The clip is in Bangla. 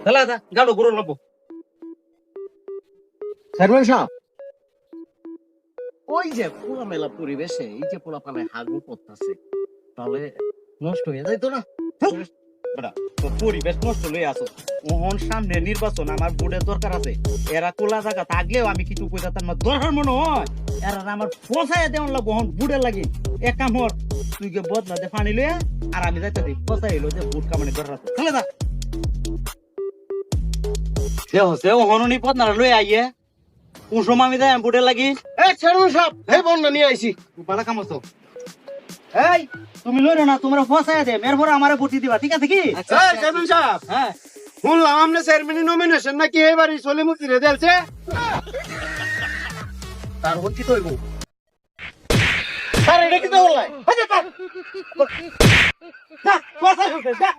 তাহলে গাড়ো গরু লাগবো। চেয়ারম্যান সাহেব, ওই যে খোলামেলা পরিবেশে এই যে পোলাপানে হাগু করতেছে, তাহলে নষ্ট হয়ে যাইতো না? বেটা, তো পরিবেশ নষ্ট লই আসো। ওহন সামনে নির্বাচন, আমার বুড়ের দরকার আছে। এরা কোলা জায়গা থাকলেও আমি কিছু কইতাম না, দরকার মনে হয় এরা আমার পচাইয়া দেওয়ান লাগবো হন বুড়ে লাগি। এক কাম হর, তুই গে বদলা দে পানি লইয়া, আর আমি যাইতে দিই পচাই এলো যে বুট কামানি দরকার আছে। চলে যা সে হনুনি পদনারা লই আইয়ে কোন সময় আমি যাই বুড়ে লাগি। এই চেয়ারম্যান সাহেব, এই বন্যা নিয়ে আইছি। বালা কাম তো এই তুমি লইরো না, তোমরা পচাইয়া দে এরপর আমারে বুটি দিবা, ঠিক আছে কি? এই চেয়ারম্যান সাহেব, হ্যাঁ শুনলাম আপনি চেয়ারম্যান নমিনেশন নাকি এবারই চলে মুক্তিরে দিয়েছে। তার হচ্ছে তো হইব। স্যার এটা কি তো বললাই? যা পচাই ফেলতে যা।